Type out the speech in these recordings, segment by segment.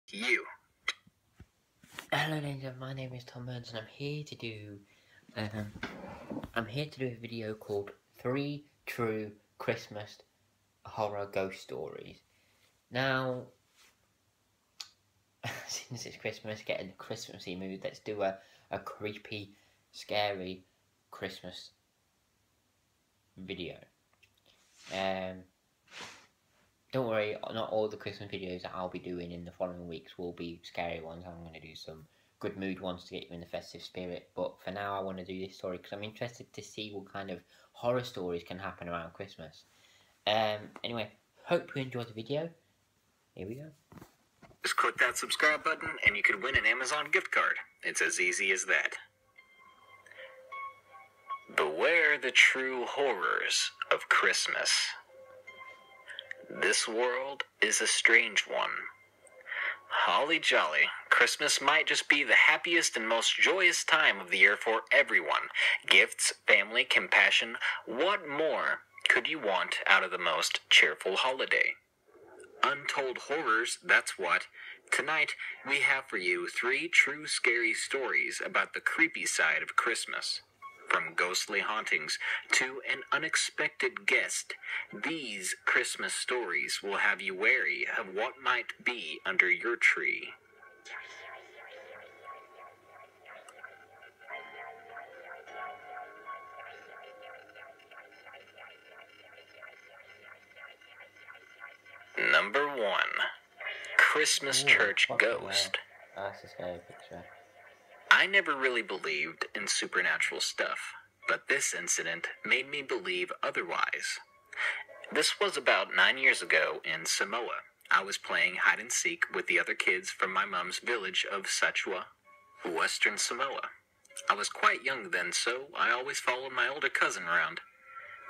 You. Hello, ladies and gentlemen. My name is Tom Burns, and I'm here to do a video called 3 True Christmas Horror Ghost Stories. Now, since it's Christmas, get in the Christmassy mood. Let's do a creepy, scary Christmas video. Don't worry, not all the Christmas videos that I'll be doing in the following weeks will be scary ones. I'm going to do some good mood ones to get you in the festive spirit. But for now, I want to do this story because I'm interested to see what kind of horror stories can happen around Christmas. Anyway, hope you enjoyed the video. Here we go. Just click that subscribe button and you could win an Amazon gift card. It's as easy as that. Beware the true horrors of Christmas. This world is a strange one. Holly jolly, Christmas might just be the happiest and most joyous time of the year for everyone. Gifts, family, compassion, what more could you want out of the most cheerful holiday? Untold horrors, that's what. Tonight, we have for you 3 true scary stories about the creepy side of Christmas. From ghostly hauntings to an unexpected guest, these Christmas stories will have you wary of what might be under your tree. Number 1. Christmas Church Ghost. That's a scary picture. I never really believed in supernatural stuff, but this incident made me believe otherwise. This was about 9 years ago in Samoa. I was playing hide and seek with the other kids from my mom's village of Sachua, Western Samoa. I was quite young then, so I always followed my older cousin around.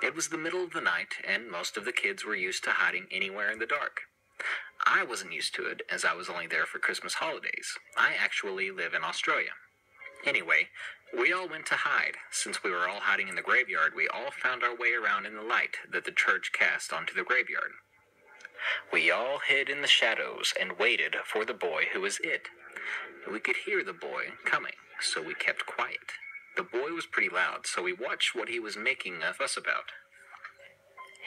It was the middle of the night, and most of the kids were used to hiding anywhere in the dark. I wasn't used to it, as I was only there for Christmas holidays. I actually live in Australia. Anyway, we all went to hide. Since we were all hiding in the graveyard, we all found our way around in the light that the church cast onto the graveyard. We all hid in the shadows and waited for the boy who was it. We could hear the boy coming, so we kept quiet. The boy was pretty loud, so we watched what he was making a fuss about.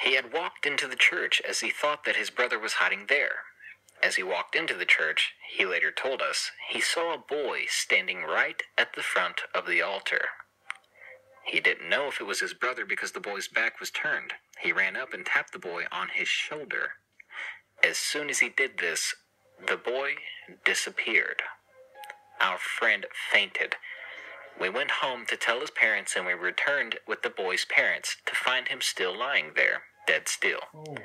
He had walked into the church as he thought that his brother was hiding there. As he walked into the church, he later told us, he saw a boy standing right at the front of the altar. He didn't know if it was his brother because the boy's back was turned. He ran up and tapped the boy on his shoulder. As soon as he did this, the boy disappeared. Our friend fainted. We went home to tell his parents, and we returned with the boy's parents to find him still lying there, dead still. Oh.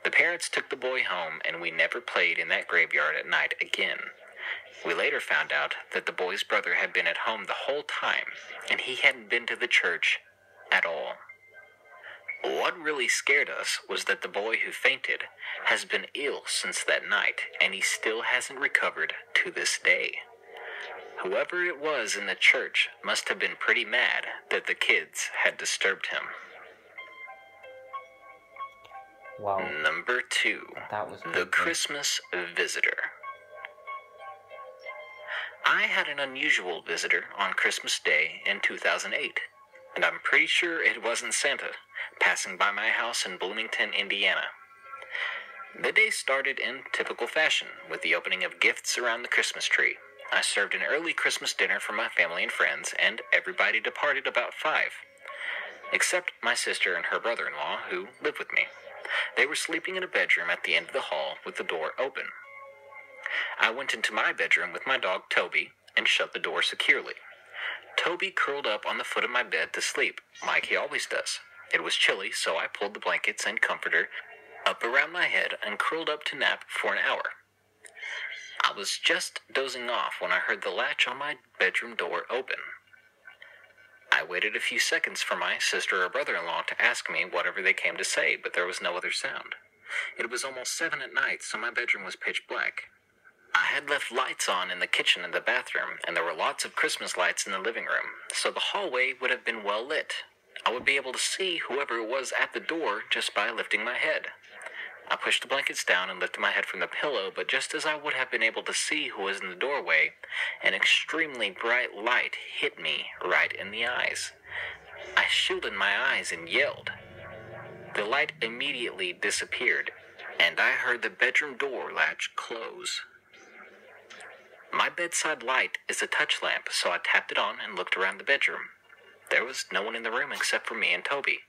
The parents took the boy home, and we never played in that graveyard at night again. We later found out that the boy's brother had been at home the whole time, and he hadn't been to the church at all. What really scared us was that the boy who fainted has been ill since that night, and he still hasn't recovered to this day. Whoever it was in the church must have been pretty mad that the kids had disturbed him. Wow. Number 2. That was The Christmas Visitor. I had an unusual visitor on Christmas Day in 2008, and I'm pretty sure it wasn't Santa, passing by my house in Bloomington, Indiana. The day started in typical fashion, with the opening of gifts around the Christmas tree. I served an early Christmas dinner for my family and friends, and everybody departed about 5, except my sister and her brother-in-law, who lived with me. They were sleeping in a bedroom at the end of the hall with the door open. I went into my bedroom with my dog Toby and shut the door securely. Toby curled up on the foot of my bed to sleep, like he always does. It was chilly, so I pulled the blankets and comforter up around my head and curled up to nap for an hour. I was just dozing off when I heard the latch on my bedroom door open. I waited a few seconds for my sister or brother-in-law to ask me whatever they came to say, but there was no other sound. It was almost 7 at night, so my bedroom was pitch black. I had left lights on in the kitchen and the bathroom, and there were lots of Christmas lights in the living room, so the hallway would have been well lit. I would be able to see whoever it was at the door just by lifting my head. I pushed the blankets down and lifted my head from the pillow, but just as I would have been able to see who was in the doorway, an extremely bright light hit me right in the eyes. I shielded my eyes and yelled. The light immediately disappeared, and I heard the bedroom door latch close. My bedside light is a touch lamp, so I tapped it on and looked around the bedroom. There was no one in the room except for me and Toby.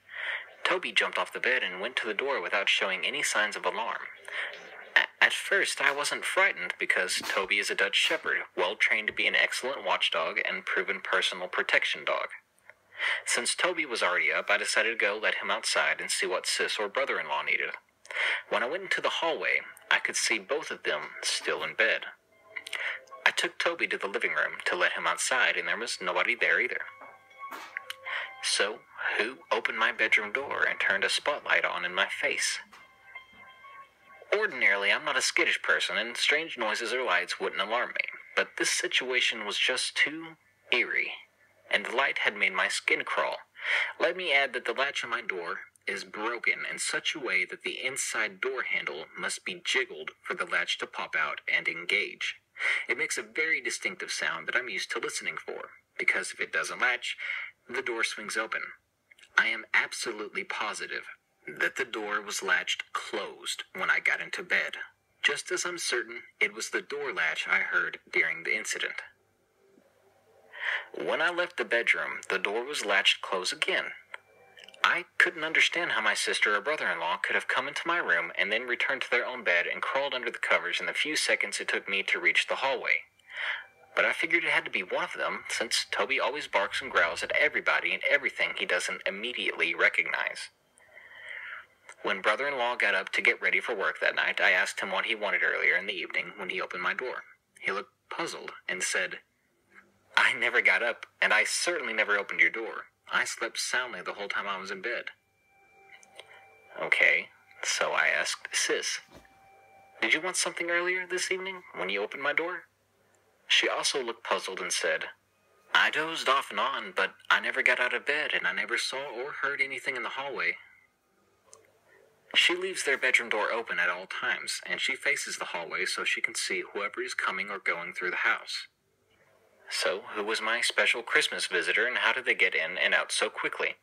Toby jumped off the bed and went to the door without showing any signs of alarm. At first, I wasn't frightened because Toby is a Dutch Shepherd, well trained to be an excellent watchdog and proven personal protection dog. Since Toby was already up, I decided to go let him outside and see what sis or brother-in-law needed. When I went into the hallway, I could see both of them still in bed. I took Toby to the living room to let him outside, and there was nobody there either. So, who opened my bedroom door and turned a spotlight on in my face? Ordinarily, I'm not a skittish person, and strange noises or lights wouldn't alarm me, but this situation was just too eerie, and the light had made my skin crawl. Let me add that the latch on my door is broken in such a way that the inside door handle must be jiggled for the latch to pop out and engage. It makes a very distinctive sound that I'm used to listening for, because if it doesn't latch, the door swings open. I am absolutely positive that the door was latched closed when I got into bed, just as I'm certain it was the door latch I heard during the incident. When I left the bedroom, the door was latched close again. I couldn't understand how my sister or brother-in-law could have come into my room and then returned to their own bed and crawled under the covers in the few seconds it took me to reach the hallway. But I figured it had to be one of them, since Toby always barks and growls at everybody and everything he doesn't immediately recognize. When brother-in-law got up to get ready for work that night, I asked him what he wanted earlier in the evening when he opened my door. He looked puzzled and said, "I never got up, and I certainly never opened your door. I slept soundly the whole time I was in bed." Okay, so I asked Sis, "Did you want something earlier this evening when you opened my door?" She also looked puzzled and said, "I dozed off and on, but I never got out of bed, and I never saw or heard anything in the hallway." She leaves their bedroom door open at all times, and she faces the hallway so she can see whoever is coming or going through the house. So, who was my special Christmas visitor, and how did they get in and out so quickly?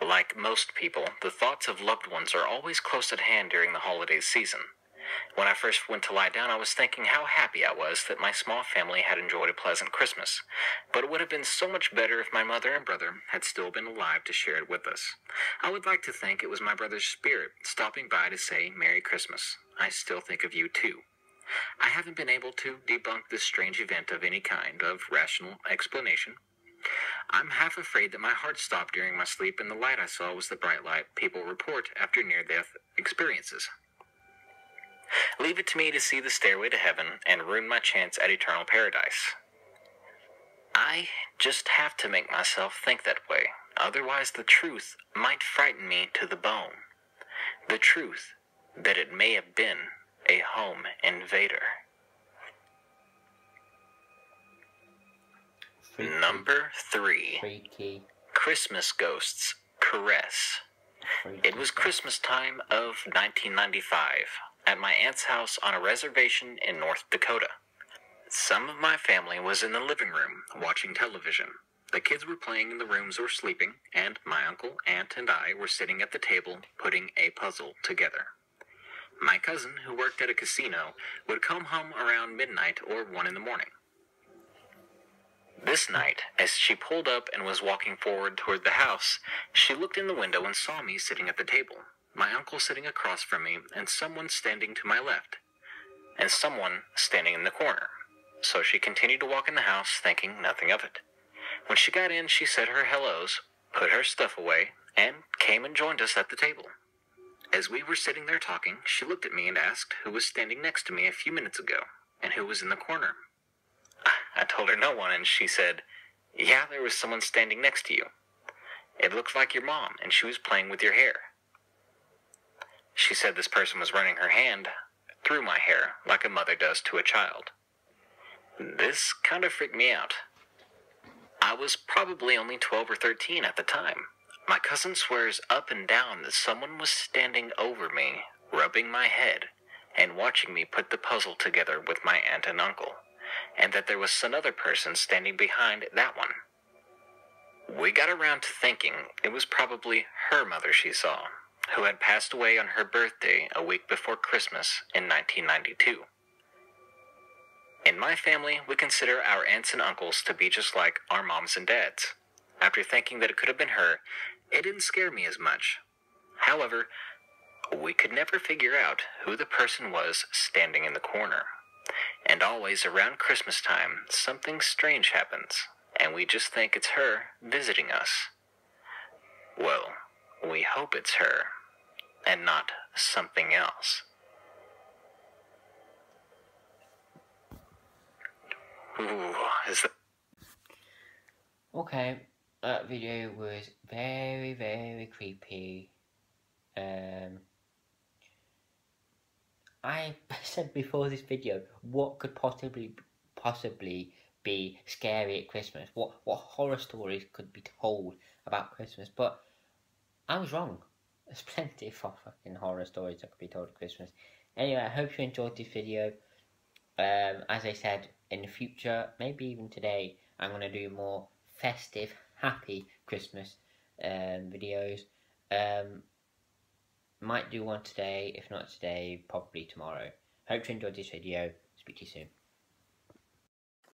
Like most people, the thoughts of loved ones are always close at hand during the holiday season. When I first went to lie down, I was thinking how happy I was that my small family had enjoyed a pleasant Christmas. But it would have been so much better if my mother and brother had still been alive to share it with us. I would like to think it was my brother's spirit stopping by to say Merry Christmas. I still think of you too. I haven't been able to debunk this strange event of any kind of rational explanation. I'm half afraid that my heart stopped during my sleep, and the light I saw was the bright light people report after near-death experiences. Leave it to me to see the stairway to heaven and ruin my chance at eternal paradise. I just have to make myself think that way, otherwise the truth might frighten me to the bone. The truth that it may have been a home invader. Freaky. Number 3. Freaky. Christmas Ghosts Caress. Freaky. It was Christmas time of 1995 at my aunt's house on a reservation in North Dakota. Some of my family was in the living room watching television. The kids were playing in the rooms or sleeping, and my uncle, aunt, and I were sitting at the table putting a puzzle together. My cousin, who worked at a casino, would come home around midnight or 1 in the morning. This night, as she pulled up and was walking forward toward the house, she looked in the window and saw me sitting at the table, my uncle sitting across from me, and someone standing to my left, and someone standing in the corner. So she continued to walk in the house, thinking nothing of it. When she got in, she said her hellos, put her stuff away, and came and joined us at the table. As we were sitting there talking, she looked at me and asked who was standing next to me a few minutes ago, and who was in the corner. I told her no one, and she said, "Yeah, there was someone standing next to you. It looked like your mom, and she was playing with your hair." She said this person was running her hand through my hair like a mother does to a child. This kind of freaked me out. I was probably only 12 or 13 at the time. My cousin swears up and down that someone was standing over me rubbing my head and watching me put the puzzle together with my aunt and uncle, and that there was another person standing behind that one. We got around to thinking it was probably her mother she saw, who had passed away on her birthday a week before Christmas in 1992. In my family, we consider our aunts and uncles to be just like our moms and dads. After thinking that it could have been her, it didn't scare me as much. However, we could never figure out who the person was standing in the corner. And always around Christmas time, something strange happens, and we just think it's her visiting us. Well, we hope it's her, and not something else. Ooh, is that... Okay, that video was very, very creepy. I said before this video, what could possibly be scary at Christmas? What horror stories could be told about Christmas? But I was wrong. There's plenty of fucking horror stories that could be told at Christmas. Anyway, I hope you enjoyed this video. As I said, in the future, maybe even today, I'm going to do more festive, happy Christmas videos. Might do one today, if not today, probably tomorrow. Hope you enjoyed this video. Speak to you soon.